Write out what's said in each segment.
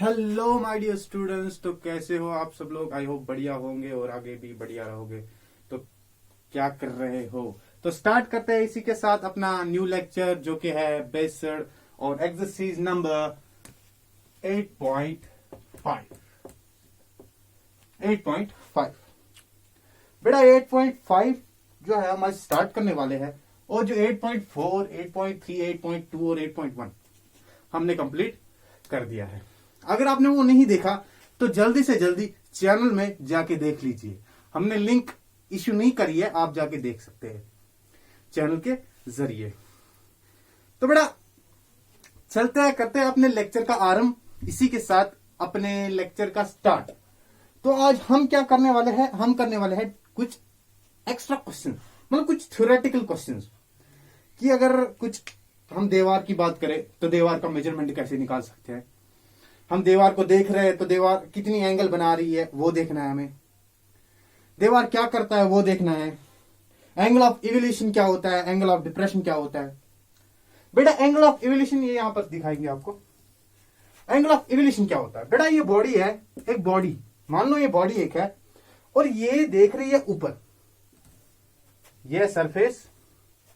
Hello my dear students. तो कैसे हो आप सब लोग? आई होप बढ़िया होंगे और आगे भी बढ़िया रहोगे। तो क्या कर रहे हो? तो स्टार्ट करते हैं इसी के साथ अपना न्यू लेक्चर जो कि है बेस्ड और एक्सरसाइज नंबर 8.5। 8.5 बेटा 8.5 जो है हम आज स्टार्ट करने वाले हैं और जो 8.4, 8.3, 8.2 और 8.1 हमने कंप्लीट कर दिया है। अगर आपने वो नहीं देखा तो जल्दी से जल्दी चैनल में जाके देख लीजिए। हमने लिंक इश्यू नहीं करी है, आप जाके देख सकते हैं चैनल के जरिए। तो बेटा चलते हैं, करते हैं अपने लेक्चर का आरंभ, इसी के साथ अपने लेक्चर का स्टार्ट। तो आज हम क्या करने वाले हैं? हम करने वाले हैं कुछ एक्स्ट्रा क्वेश्चन, मतलब कुछ थ्योरेटिकल क्वेश्चंस कि अगर कुछ हम दीवार की बात करें तो दीवार का मेजरमेंट कैसे निकाल सकते हैं। हम दीवार को देख रहे हैं तो दीवार कितनी एंगल बना रही है वो देखना है हमें। दीवार क्या करता है वो देखना है। एंगल ऑफ इवोल्यूशन क्या होता है, एंगल ऑफ डिप्रेशन क्या होता है। बेटा एंगल ऑफ इवोल्यूशन ये यहां पर दिखाएंगे आपको। एंगल ऑफ इवोल्यूशन क्या होता है? बेटा ये बॉडी है, एक बॉडी, मान लो ये बॉडी एक है और ये देख रही है ऊपर, ये सरफेस,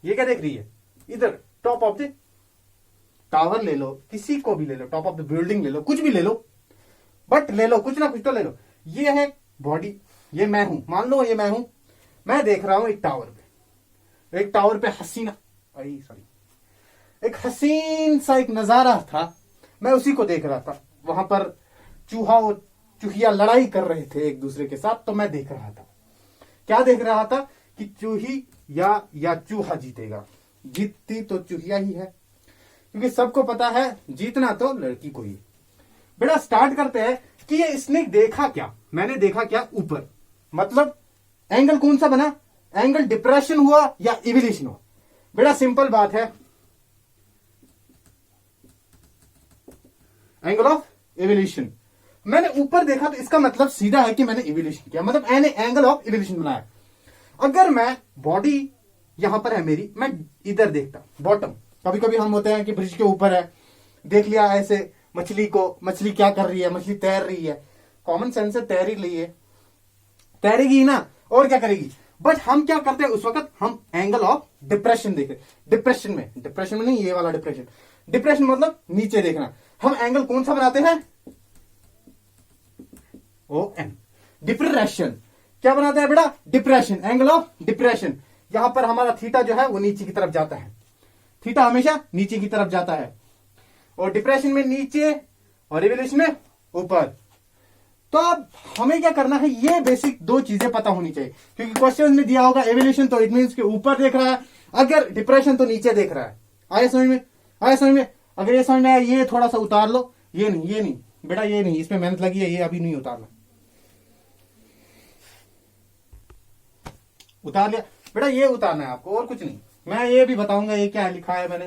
ये क्या देख रही है इधर, टॉप ऑफ द टावर ले लो, किसी को भी ले लो, टॉप ऑफ द बिल्डिंग ले लो, कुछ भी ले लो, बट ले लो, कुछ ना कुछ तो ले लो। ये है बॉडी, ये मैं हूं, मान लो ये मैं हूं, मैं देख रहा हूं एक टावर पे, एक टावर पे हसीना एक हसीन सा एक नजारा था, मैं उसी को देख रहा था। वहां पर चूहा और चूहिया लड़ाई कर रहे थे एक दूसरे के साथ, तो मैं देख रहा था। क्या देख रहा था कि चूही या चूहा जीतेगा। जीतती तो चूहिया ही है, क्योंकि सबको पता है जीतना तो लड़की को ही। बेटा स्टार्ट करते हैं कि ये इसने देखा क्या, मैंने देखा क्या ऊपर, मतलब एंगल कौन सा बना, एंगल डिप्रेशन हुआ या इवोल्यूशन हुआ। बेटा सिंपल बात है, एंगल ऑफ इवोल्यूशन। मैंने ऊपर देखा तो इसका मतलब सीधा है कि मैंने इवोल्यूशन किया, मतलब मैंने एंगल ऑफ इवोल्यूशन बनाया। अगर मैं बॉडी यहां पर है मेरी, मैं इधर देखता बॉटम, कभी कभी हम होते हैं कि ब्रिज के ऊपर है, देख लिया ऐसे मछली को, मछली क्या कर रही है, मछली तैर रही है, कॉमन सेंस से तैर ही रही है, तैरेगी ना, और क्या करेगी। बट हम क्या करते हैं उस वक्त, हम एंगल ऑफ डिप्रेशन देखे। डिप्रेशन में नहीं, ये वाला डिप्रेशन, डिप्रेशन मतलब नीचे देखना। हम एंगल कौन सा बनाते हैं? O N, depression. क्या बनाता है बेटा? Depression, angle of depression. यहां पर हमारा थीटा जो है वो नीचे की तरफ जाता है, थीटा हमेशा नीचे की तरफ जाता है, और डिप्रेशन में नीचे और इवोल्यूशन में ऊपर। तो अब हमें क्या करना है, ये बेसिक दो चीजें पता होनी चाहिए, क्योंकि क्वेश्चन में दिया होगा एवोल्यूशन तो इट मींस के ऊपर देख रहा है, अगर डिप्रेशन तो नीचे देख रहा है। आया समझ में? आया समझ में? अगर ये समझ में आया, ये थोड़ा सा उतार लो, ये नहीं बेटा, ये नहीं, इसमें मेहनत लगी है, ये अभी नहीं उतारना। उतार लिया बेटा, ये उतारना है आपको और कुछ नहीं। मैं ये भी बताऊंगा ये क्या लिखा है मैंने।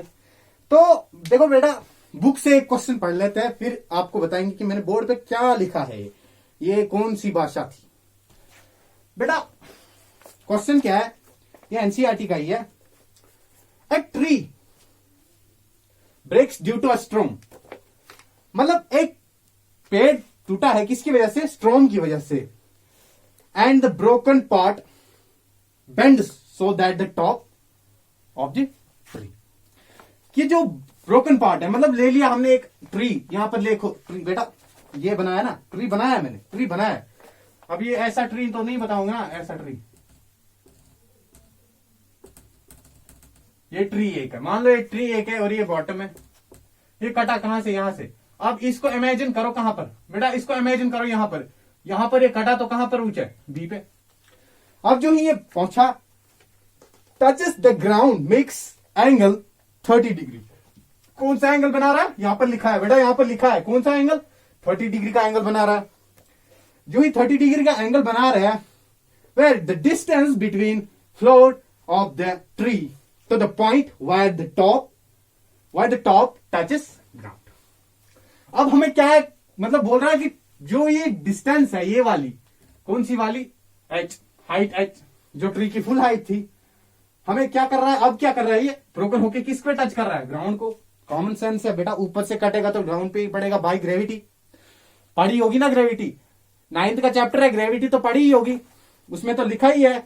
तो देखो बेटा, बुक से एक क्वेश्चन पढ़ लेते हैं, फिर आपको बताएंगे कि मैंने बोर्ड पे क्या लिखा है, ये कौन सी भाषा थी। बेटा क्वेश्चन क्या है, ये एनसीईआरटी का ही है। A tree breaks due to a storm, मतलब एक पेड़ टूटा है किसकी वजह से? स्ट्रॉम की वजह से। And the broken part bend so that the top of the tree, कि जो ब्रोकन पार्ट है, मतलब ले लिया हमने एक ट्री, यहां पर देखो ट्री, बेटा ये बनाया ना, ट्री बनाया मैंने, ट्री बनाया। अब ये ऐसा ट्री तो नहीं बताऊंगा ना, ऐसा ट्री, ये ट्री एक है, मान लो ये ट्री एक है और ये बॉटम है, ये कटा कहां से? यहां से। अब इसको इमेजिन करो कहां पर बेटा, इसको इमेजिन करो यहां पर ये कटा तो कहां पर ऊंचा है? बी पे। अब जो ये पहुंचा, touches the ground, makes angle 30 degree. कौन सा एंगल बना रहा है? यहां पर लिखा है बेटा, यहां पर लिखा है कौन सा एंगल? 30 डिग्री का एंगल बना रहा है। जो ही 30 डिग्री का एंगल बना रहा है, where the distance between floor of the tree to the point where the top touches ground. अब हमें क्या है, मतलब बोल रहा है कि जो ये डिस्टेंस है, ये वाली कौन सी वाली? एच, हाइट एच, जो ट्री की फुल हाइट थी, हमें क्या कर रहा है, अब क्या कर रहा है, ये ब्रोकन होके किस पे टच कर रहा है? ग्राउंड को। कॉमन सेंस है बेटा, ऊपर से कटेगा तो ग्राउंड पे ही पड़ेगा बाय ग्रेविटी। पढ़ी होगी ना ग्रेविटी, 9th का चैप्टर है, ग्रेविटी तो पढ़ी ही होगी, उसमें तो लिखा ही है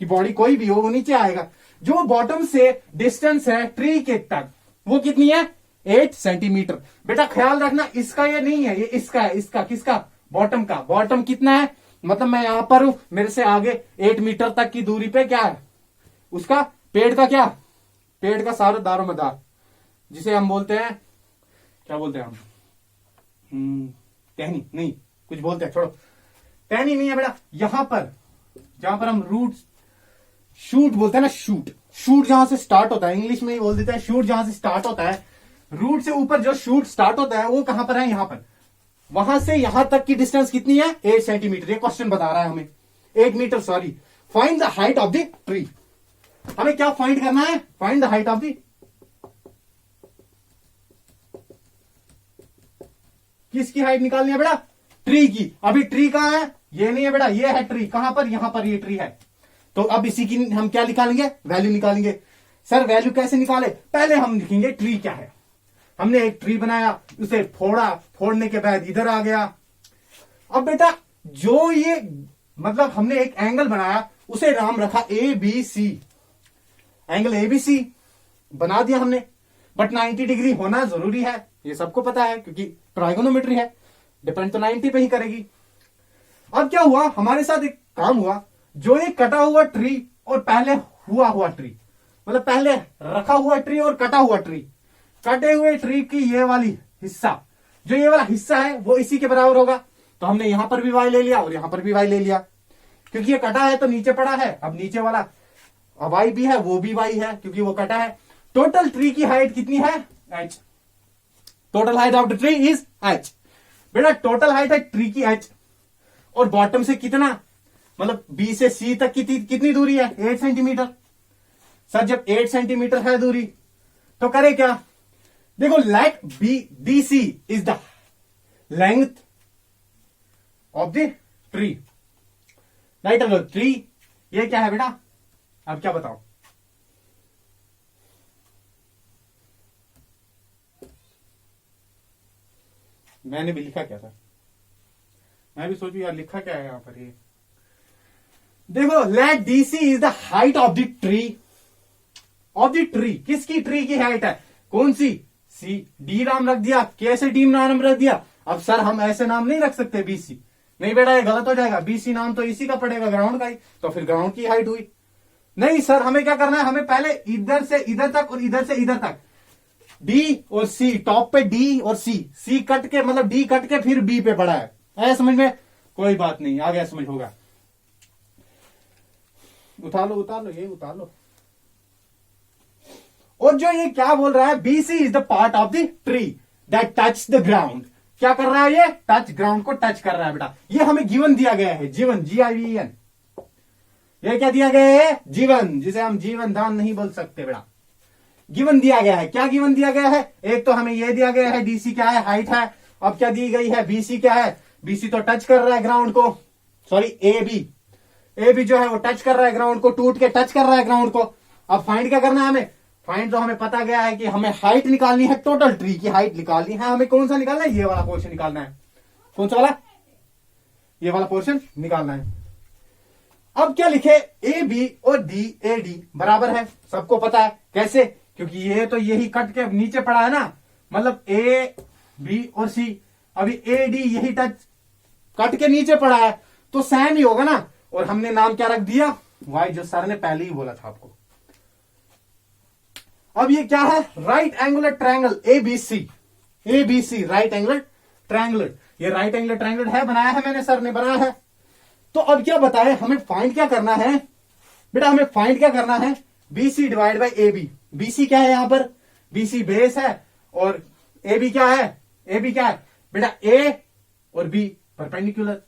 कि बॉडी कोई भी हो वो नीचे आएगा। जो बॉटम से डिस्टेंस है ट्री के तक वो कितनी है, 8 सेंटीमीटर। बेटा ख्याल रखना इसका ये नहीं है, ये इसका है, इसका किसका, बॉटम का। बॉटम कितना है, मतलब मैं यहां पर हूं, मेरे से आगे 8 मीटर तक की दूरी पे क्या है उसका पेड़ का, क्या पेड़ का सारा दारोमदार, जिसे हम बोलते हैं, क्या बोलते हैं हम, टहनी नहीं, कुछ बोलते हैं, छोड़ो, टहनी नहीं है बेटा। यहां पर जहां पर हम रूट शूट बोलते हैं ना, शूट, शूट जहां से स्टार्ट होता है, इंग्लिश में ही बोल देते हैं शूट, जहां से स्टार्ट होता है, रूट से ऊपर जो शूट स्टार्ट होता है वो कहां पर है, यहां पर। वहां से यहां तक की डिस्टेंस कितनी है, 8 सेंटीमीटर। ये क्वेश्चन बता रहा है हमें, 8 meter, sorry. Find the height of the tree. हमें क्या फाइंड करना है, find the height of the, किसकी हाइट निकालनी है बेटा, ट्री की। अभी ट्री कहां है, ये नहीं है बेटा, ये है ट्री, कहां पर, यहां पर ये ट्री है। तो अब इसी की हम क्या निकालेंगे, वैल्यू निकालेंगे। सर वैल्यू कैसे निकाले, पहले हम लिखेंगे ट्री क्या है। हमने एक ट्री बनाया, उसे फोड़ा, फोड़ने के बाद इधर आ गया। अब बेटा जो ये मतलब हमने एक एंगल बनाया, उसे नाम रखा A B C, angle A B C बना दिया हमने। बट 90 डिग्री होना जरूरी है, ये सबको पता है, क्योंकि ट्राइगोनोमेट्री है, डिपेंड तो 90 पे ही करेगी। अब क्या हुआ, हमारे साथ एक काम हुआ, जो ये कटा हुआ ट्री और पहले हुआ ट्री, मतलब पहले रखा हुआ ट्री और कटा हुआ ट्री, कटे हुए ट्री की ये वाली हिस्सा, जो ये वाला हिस्सा है वो इसी के बराबर होगा। तो हमने यहां पर भी y ले लिया और यहां पर भी y ले लिया, क्योंकि ये कटा है तो नीचे पड़ा है। अब नीचे वाला y भी है, वो भी y है, क्योंकि वो कटा है। टोटल ट्री की हाइट कितनी है, h। Total height of the tree is h। बेटा टोटल हाइट है ट्री की h, और बॉटम से कितना, मतलब B से C तक कितनी दूरी है, 8 सेंटीमीटर। सर जब 8 सेंटीमीटर है दूरी, तो करे क्या, देखो let B C is the length of the tree, right. अगर ट्री ये क्या है बेटा, अब क्या बताओ, मैंने भी लिखा क्या था, मैं भी सोचू यार लिखा क्या है यहां पर। ये देखो let D C is the height of the tree, of the tree, किसकी ट्री की हाइट है, कौन सी, सी। डी नाम रख दिया, कैसे डी नाम रख दिया। अब सर हम ऐसे नाम नहीं रख सकते बीसी, नहीं बेटा ये गलत हो जाएगा, बीसी नाम तो इसी का पड़ेगा, ग्राउंड का ही, तो फिर ग्राउंड की हाइट हुई। नहीं सर हमें क्या करना है, हमें पहले इधर से इधर तक और इधर से इधर तक, डी और सी, टॉप पे डी और सी कट के, मतलब डी कट के फिर बी पे पड़ा है, आया समझ में, कोई बात नहीं, आ गया समझ, होगा। उतार लो ये उतार लो। और जो ये क्या बोल रहा है, BC is the part of the tree that touch the ground. क्या कर रहा है, ये टच, ग्राउंड को टच कर रहा है बेटा। ये हमें गिवन दिया गया है, जीवन, GIVEN। ये क्या दिया गया है, जीवन, जिसे हम जीवन दान नहीं बोल सकते बेटा। गिवन दिया गया है, क्या गिवन दिया गया है, एक तो हमें ये दिया गया है डीसी क्या है, हाइट है। अब क्या दी गई है, बीसी क्या है, बीसी तो टच कर रहा है ग्राउंड को, सॉरी ए बी जो है वो टच कर रहा है ग्राउंड को, टूट के टच कर रहा है ग्राउंड को। अब फाइंड क्या करना है हमें, फाइंड तो हमें पता गया है कि हमें हाइट निकालनी है, टोटल ट्री की हाइट निकालनी है। हमें कौन सा निकालना है, ये वाला पोर्शन निकालना है। कौन सा वाला, ये वाला पोर्शन निकालना है। अब क्या लिखे, ए बी और डी ए डी बराबर है, सबको पता है कैसे, क्योंकि ये तो यही कट के नीचे पड़ा है ना, मतलब ए बी और सी, अभी ए डी यही टच कट के नीचे पड़ा है, तो सेम ही होगा ना। और हमने नाम क्या रख दिया, वाई, जो सर ने पहले ही बोला था आपको। अब ये क्या है, right angular triangle ABC, right angular triangle. ये राइट एंगुलर ट्रायंगल है, बनाया है मैंने, सर ने बनाया है। तो अब क्या बताए, हमें फाइंड क्या करना है बेटा, हमें फाइंड क्या करना है, BC divide by A B. BC क्या है यहां पर, बीसी बेस है, और ए बी क्या है, ए बी क्या है बेटा, ए और B perpendicular.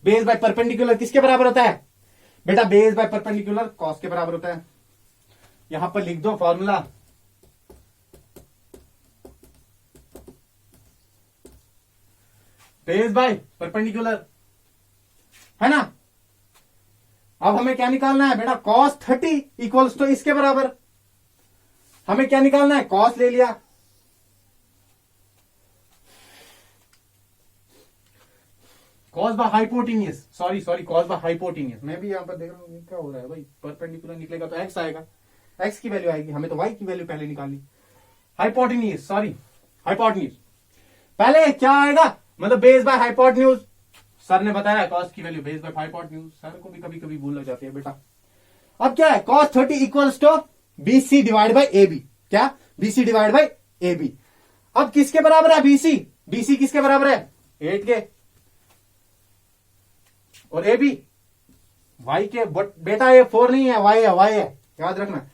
Base by perpendicular किसके बराबर होता है बेटा, बेस बाय परपेंडिकुलर कॉस के बराबर होता है। यहां पर लिख दो फॉर्मूला, बेस बाय परपेंडिकुलर, है ना। अब हमें क्या निकालना है बेटा, cos 30 इक्वल्स तो इसके बराबर, हमें क्या निकालना है, cos ले लिया, cause by hypotenuse, sorry cause by hypotenuse. मैं भी यहाँ पर देख रहा हूँ क्या हो रहा है भाई, परपेंडिकुलर निकलेगा तो एक्स आएगा, एक्स की वैल्यू आएगी, हमें तो वाई की वैल्यू पहले निकालनी। हाइपोटेनियस, सॉरी हाइपोटेन्यूज, पहले क्या आएगा मतलब बेस बाय हाइपोटेन्यूज। सर ने बताया कॉस की value base by hypotenuse, sir को भी कभी कभी भूल लग जाती है बेटा। अब क्या है, cos 30 equals to BC divide by A B, क्या BC divide by A B. अब किसके बराबर है बीसी, बीसी किसके बराबर है 8 के, और ए बी वाई के, बेटा ये 4 नहीं है, वाई है, वाई है, याद रखना।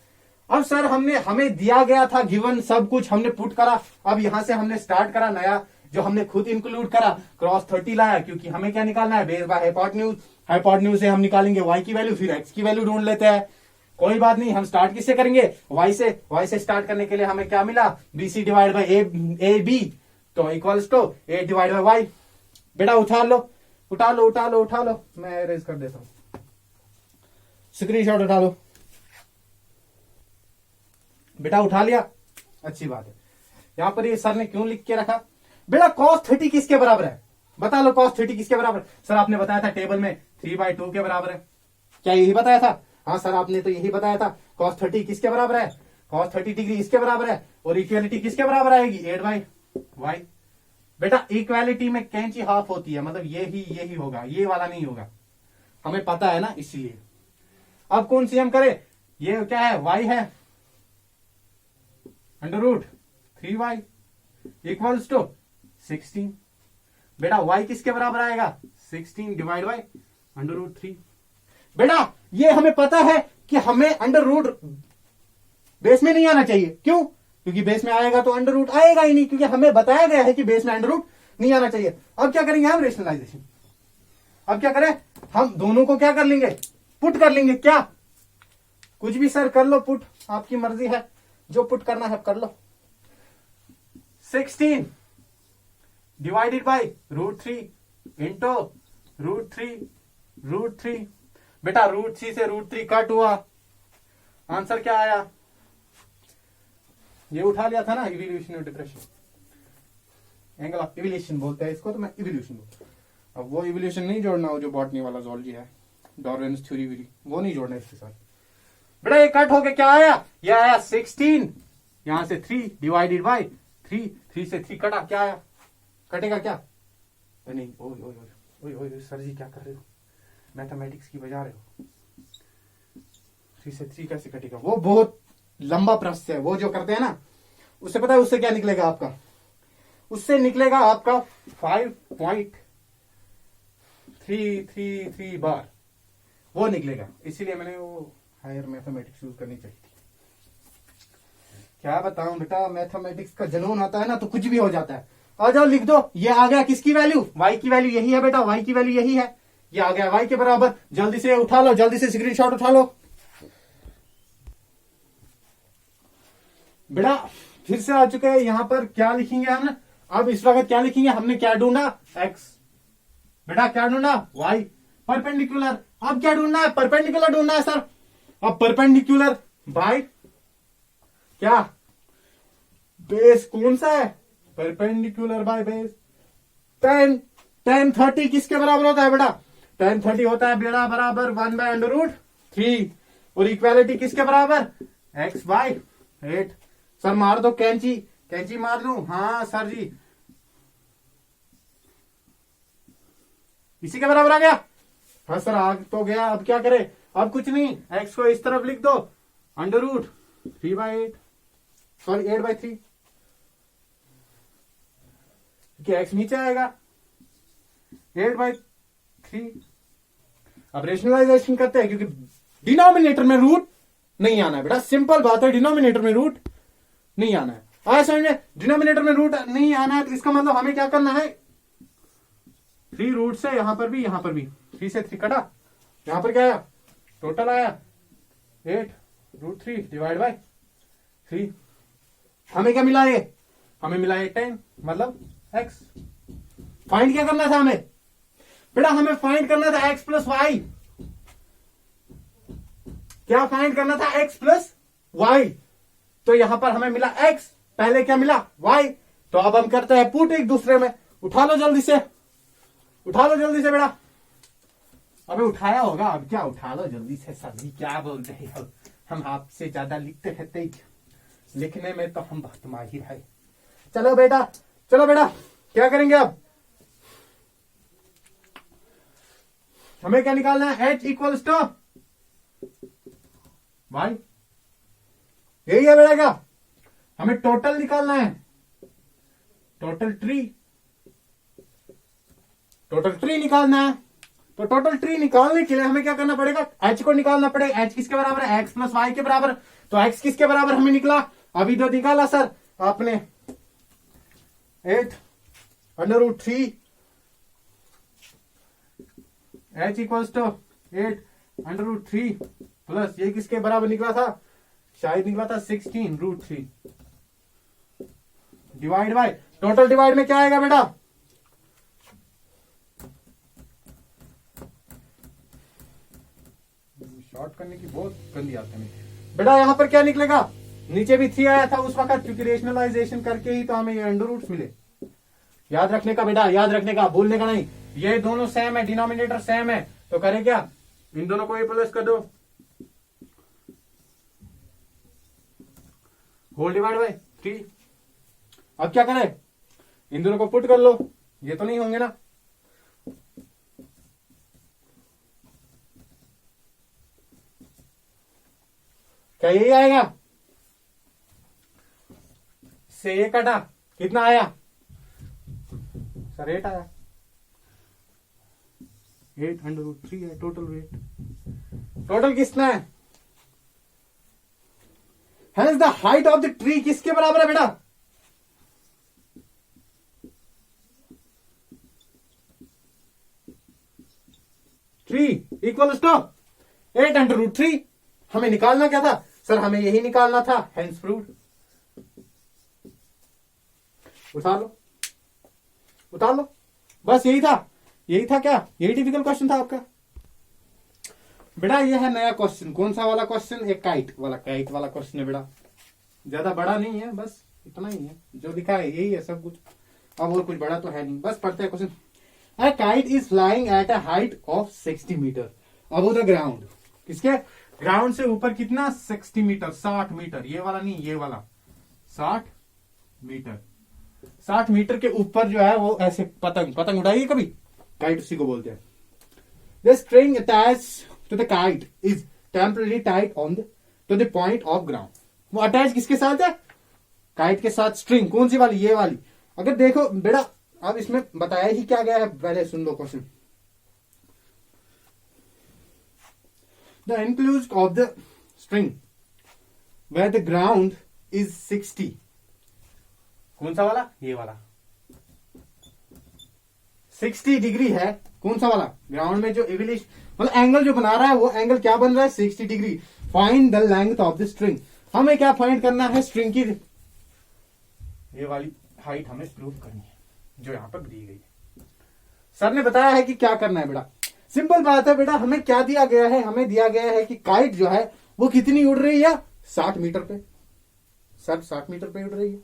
अब सर हमें दिया गया था गिवन सब कुछ, हमने पुट करा। अब यहां से हमने स्टार्ट करा नया, जो हमने खुद इंक्लूड करा, क्रॉस 30 लाया, क्योंकि हमें क्या निकालना है बेस बाय हाइपोटेन्यूज। हाइपोटेन्यूज से हम निकालेंगे वाई की वैल्यू, फिर एक्स की वैल्यू ढूंढ लेते हैं। कोई बात नहीं, हम स्टार्ट किससे करेंगे, वाई से। वाई से स्टार्ट करने के लिए हमें क्या मिला, BC divide by A B, तो equals to 8 divide by Y. बेटा उठा लो, उठा लो, उठा लो, उठा लो, मैं इरेज कर देता हूं, स्क्रीनशॉट उठा लो। बेटा उठा लिया, अच्छी बात है। यहां पर ये सर ने क्यों लिख के रखा, बेटा cos 30 किसके बराबर है, बता लो cos 30 किसके बराबर। सर आपने बताया था टेबल में 3/2 के बराबर है, क्या यही बताया था, हाँ सर आपने तो यही बताया था। cos 30 किसके बराबर है, cos 30 डिग्री इसके बराबर है, और इक्वालिटी किसके बराबर आएगी 8/y। बेटा इक्वालिटी में कैंची हाफ होती है, मतलब यही होगा, ये वाला नहीं होगा, हमें पता है ना, इसीलिए। अब कौन सी हम करें, ये क्या है y है √3y इक्वल्स टू 16। बेटा y किसके बराबर आएगा 16 डिवाइड बाई √3। बेटा ये हमें पता है कि हमें अंडर रूट बेस में नहीं आना चाहिए, क्यों, क्योंकि बेस में आएगा तो अंडर रूट आएगा ही नहीं, क्योंकि हमें बताया गया है कि बेस में अंडर रूट नहीं आना चाहिए। अब क्या करेंगे हम, रेशनलाइजेशन। अब क्या करें, हम दोनों को क्या कर लेंगे, पुट कर लेंगे। क्या, कुछ भी सर कर लो पुट, आपकी मर्जी है, जो पुट करना है कर लो। 16 डिवाइडेड बाई √3 इंटू √3। बेटा √3 से √3 कट हुआ, आंसर क्या आया, ये उठा लिया था ना, इवोल्यूशन और डिप्रेशन, एंगल ऑफ इवोल्यूशन बोलते हैं इसको, तो मैं इवोल्यूशन बोलता हूं। अब वो इवोल्यूशन नहीं जोड़ना, वो जो बॉटनी वाला ज़ूलॉजी है, डार्विन्स थ्योरी, वो नहीं जोड़ना इसके साथ। बेटा ये कट होके क्या आया, ये आया 16, यहां से 3 डिवाइडेड बाई 3 से 3 कटा, क्या आया, कटेगा क्या, नहीं, ओए सर जी क्या कर रहे हो, मैथमेटिक्स की बजा रहे हो, 3 से 3 कैसे कटेगा, वो बहुत लंबा प्रोसेस है, वो जो करते हैं ना, उससे पता है उससे क्या निकलेगा आपका, उससे निकलेगा आपका 5.333 बार, वो निकलेगा। इसीलिए मैंने वो हायर मैथमेटिक्स यूज करनी चाहिए थी। क्या बताऊं बेटा, मैथमेटिक्स का जुनून आता है ना तो कुछ भी हो जाता है। आ जाओ लिख दो, ये आ गया किसकी वैल्यू, y की वैल्यू यही है बेटा, y की वैल्यू यही है, ये आ गया y के बराबर। जल्दी से उठा लो, जल्दी से स्क्रीनशॉट उठा लो बेटा। फिर से आ चुके हैं, यहां पर क्या लिखेंगे हम, अब इस वक्त क्या लिखेंगे, हमने क्या ढूंढा x, बेटा क्या ढूंढा y, परपेंडिकुलर। अब क्या ढूंढना है, परपेंडिकुलर ढूंढना है सर। अब परपेंडिकुलर बाय क्या, बेस कौन सा है, परपेंडिकुलर बाय बेस। tan 30 किसके बराबर होता है बेटा, tan 30 होता है बेटा बराबर 1/√3, और इक्वालिटी किसके बराबर x/8। सर मार दो कैंची मार लू, हाँ सर जी, इसी के बराबर आ गया, हाँ सर आ तो गया। अब क्या करें, अब कुछ नहीं, x को इस तरफ लिख दो, √3/8, सॉरी 8/3, क्योंकि x नीचे आएगा 8/3। अब रेशनलाइजेशन करते हैं, क्योंकि डिनोमिनेटर में रूट नहीं आना है बेटा, सिंपल बात है, डिनोमिनेटर में रूट नहीं आना है। आया समझ में, डिनोमिनेटर में रूट नहीं आना है तो इसका मतलब हमें क्या करना है, 3 रूट से यहां पर भी 3 से 3 कटा, यहां पर क्या आया, टोटल आया 8√3 डिवाइड बाय 3। हमें क्या मिला, ये हमें मिला 10, मतलब x। फाइंड क्या करना था हमें बेटा, हमें फाइंड करना था x प्लस वाई। क्या फाइंड करना था, x प्लस वाई। तो यहां पर हमें मिला x, पहले क्या मिला y, तो अब हम करते हैं पुट एक दूसरे में। उठा लो जल्दी से, उठा लो जल्दी से बेटा। अबे उठाया होगा, अब क्या, उठा लो जल्दी से। सर जी क्या बोल रहे हो, हम आपसे ज्यादा लिखते हैं तेज, लिखने में तो हम बहुत माहिर है। चलो बेटा, चलो बेटा, क्या करेंगे अब? हमें क्या निकालना है? H इक्वल्स टू वाई, यही है बेटा। क्या हमें टोटल निकालना है? टोटल ट्री, टोटल ट्री निकालना है। तो टोटल ट्री निकालने के लिए हमें क्या करना पड़ेगा? H को निकालना पड़ेगा। H किसके बराबर है? X प्लस वाई के बराबर। तो X किसके बराबर हमें निकला? अभी तो निकाला सर आपने, 8√3 H इक्वल्स टू 8√3 प्लस ये किसके बराबर निकला था? शायद निकला था 16√3 डिवाइड बाय टोटल। डिवाइड में क्या आएगा बेटा? शॉर्ट करने की बहुत गंदी आदत है बेटा। यहां पर क्या निकलेगा? नीचे भी 3 आया था उस वक्त, क्योंकि रेशनलाइजेशन करके ही तो हमें ये अंडर रूट्स मिले। याद रखने का बेटा, याद रखने का, भूलने का नहीं। ये दोनों सेम है, डिनोमिनेटर सेम है, तो करें क्या? इन दोनों को ये प्लस कर दो, होल डिवाइड बाय 3। अब क्या करें? इन दोनों को पुट कर लो, ये तो नहीं होंगे ना। क्या यही आएगा? से ये कटा, कितना आया सर? 8 आया। 8√3 है टोटल वेट। टोटल कितना है? Hence the height of the tree किसके बराबर है बेटा? Tree equals to 8√3। हमें निकालना क्या था सर? हमें यही निकालना था। Hence proved. उतार लो, उतार लो, बस यही था। यही था क्या? यही डिफिकल्ट क्वेश्चन था आपका बेटा। यह है नया क्वेश्चन। कौन सा वाला क्वेश्चन? एक काइट वाला क्वेश्चन है बेटा। ज्यादा बड़ा नहीं है, बस इतना ही है जो लिखा है, यही है सब कुछ। अब और कुछ बड़ा तो है नहीं। बस पढ़ते हैं question. A kite is flying at a height of 60 meter above the ground. किसके? ग्राउंड से ऊपर कितना? 60 मीटर, 60 मीटर। ये वाला नहीं, ये वाला 60 मीटर। 60 मीटर के ऊपर जो है वो ऐसे पतंग उड़ाइए कभी, काइट उसी को बोलते हैं। The string attached to the kite is temporary tight on to the point of ground. वो अटैच किसके साथ है? काइट के साथ। स्ट्रिंग कौन सी वाली? ये वाली। अगर देखो बेटा, अब इसमें बताया ही क्या गया है, पहले सुन लो question. The enclose of the string where the ground is 60। कौन सा वाला? ये वाला 60 डिग्री है। कौन सा वाला? ग्राउंड में जो एविलिश मतलब एंगल जो बना रहा है, वो एंगल क्या बन रहा है? 60 degree. Find the length of the string. हमें क्या फाइंड करना है? स्ट्रिंग की ये वाली हाइट हमें प्रूव करनी है, जो यहां पर दी गई है। सर ने बताया है कि क्या करना है बेटा। सिंपल बात है बेटा। हमें क्या दिया गया है? हमें दिया गया है कि काइट जो है वो कितनी उड़ रही है? 60 मीटर पे। सर 60 मीटर पे उड़ रही है।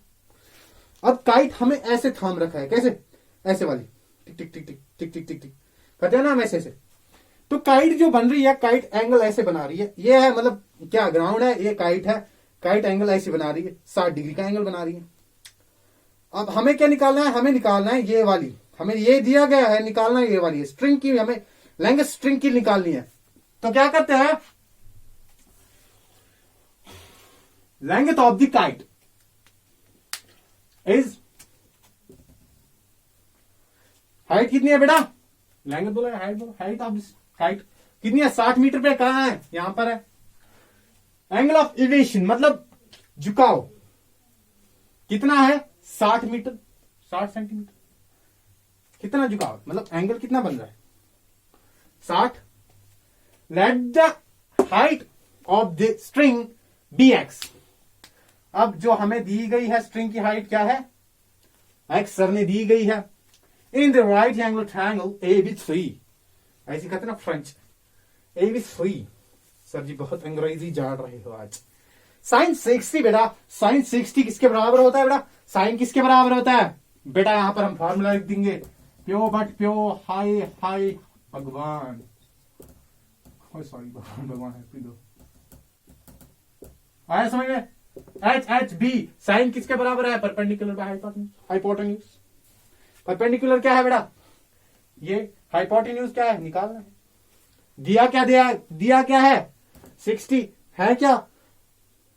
अब काइट हमें ऐसे थाम रखा है। कैसे? ऐसे वाली टिक टिक टिक टिक टिक टिक टिक टिक करते हैं ना हम ऐसे से। तो काइट जो बन रही है, काइट एंगल ऐसे बना रही है। ये है मतलब क्या? ग्राउंड है, ये काइट है। काइट एंगल ऐसे बना रही है, 60 डिग्री का एंगल बना रही है। अब हमें क्या निकालना है? हमें निकालना है ये वाली। हमें ये दिया गया है, निकालना है ये वाली स्ट्रिंग की। हमें लेंथ स्ट्रिंग की निकालनी है। तो क्या करते हैं? Length of the kite is, height कितनी है बेटा? लेंथ बोला, हाइट बोला। हाइट ऑफ दिस काइट कितनी है? 60 मीटर पे। कहां है? यहां पर है। एंगल ऑफ एलिवेशन मतलब झुकाव कितना है? 60 मीटर, 60 सेंटीमीटर। कितना झुकाव मतलब एंगल कितना बन रहा है? 60। Let the height of the string be x. अब जो हमें दी गई है स्ट्रिंग की हाइट क्या है? एक्स सर ने दी गई है। In the right angle triangle A B 3। ऐसी कहते ना French, A B 3। Sir ji बहुत अंग्रेजी जान रहे हो आज। साइन 60 बेटा। साइन 60 किसके बराबर होता है बेटा? साइन किसके बराबर होता है बेटा? यहां पर हम फॉर्मूला लिख देंगे। प्यो बट प्यो, हाय हाय भगवान, सॉरी भगवान हैप्पी दो, आया समझ में? एच एच बी साइन किसके बराबर है? Perpendicular by hypotenuse. परपेंडिकुलर क्या है बेटा? ये हाइपोटेन्यूज क्या है? निकालना है। दिया क्या है? 60 है क्या?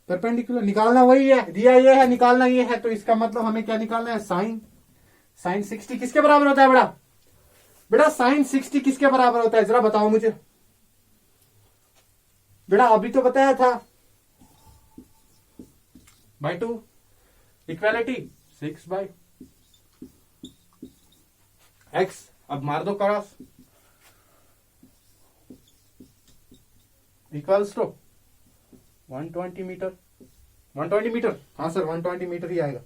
परपेंडिकुलर निकालना वही है, दिया ये है, निकालना ये है, तो इसका मतलब हमें क्या निकालना है? साइन 60 किसके बराबर होता है बेटा साइन 60 किसके बराबर होता है? जरा बताओ मुझे बेटा, अभी तो बताया था बाय 2 इक्वालिटी 6/x। अब मार दो cross, equals to 120 meter. 120 meter, हाँ सर 120 मीटर ही आएगा।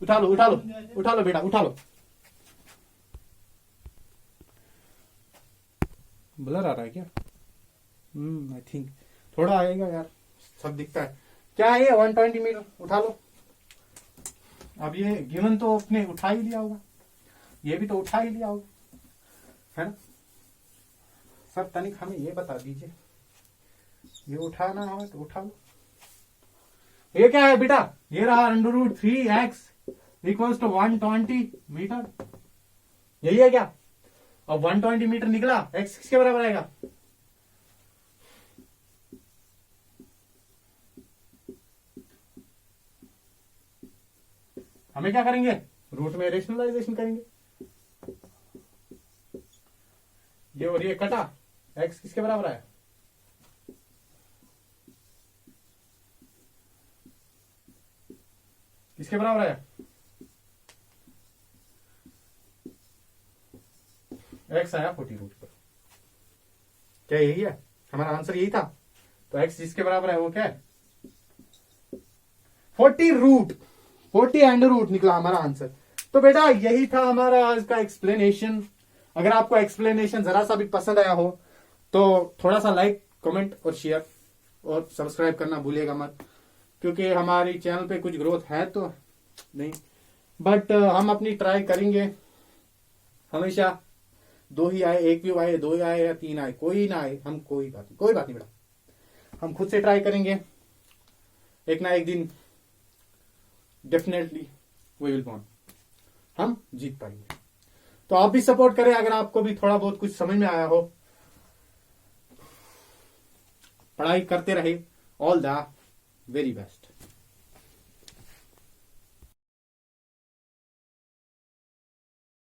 उठा लो बेटा, उठा लो। ब्लर आ रहा है क्या? आई थिंक थोड़ा आएगा यार, सब दिखता है। क्या है ये? 120 मीटर, उठा लो। अब ये गिवन तो आपने उठा ही लिया होगा, ये भी तो उठा ही लिया होगा, है ना सर? तनिक हमें ये बता दीजिए, ये उठाना हो तो उठा लो। ये क्या है बेटा? ये रहा √3x इक्वल्स टू 120 मीटर, यही है क्या? अब 120 मीटर निकला, x किसके बराबर आएगा? हमें क्या करेंगे? रूट में रेशनलाइजेशन करेंगे। ये और ये कटा, x किसके बराबर आया? किसके बराबर आया? x आया 40 रूट पर। क्या यही है हमारा आंसर? यही था। तो x जिसके बराबर है वो क्या है? 40 एंड रूट निकला हमारा आंसर। तो बेटा यही था हमारा आज का एक्सप्लेनेशन। अगर आपको एक्सप्लेनेशन जरा सा भी पसंद आया हो तो थोड़ा सा लाइक, कमेंट और शेयर और सब्सक्राइब करना भूलिएगा मत, क्योंकि हमारी चैनल पे कुछ ग्रोथ है तो नहीं, बट हम अपनी ट्राई करेंगे। हमेशा 2 ही आए, 1 व्यू आए, 2 आए या 3 आए, कोई ना आए, हम कोई बात नहीं बेटा, हम खुद से ट्राई करेंगे। एक ना एक दिन डेफिनेटली वी विल वॉन, हम जीत पाएंगे। तो आप भी सपोर्ट करें अगर आपको भी थोड़ा बहुत कुछ समझ में आया हो। पढ़ाई करते रहे। All the very best.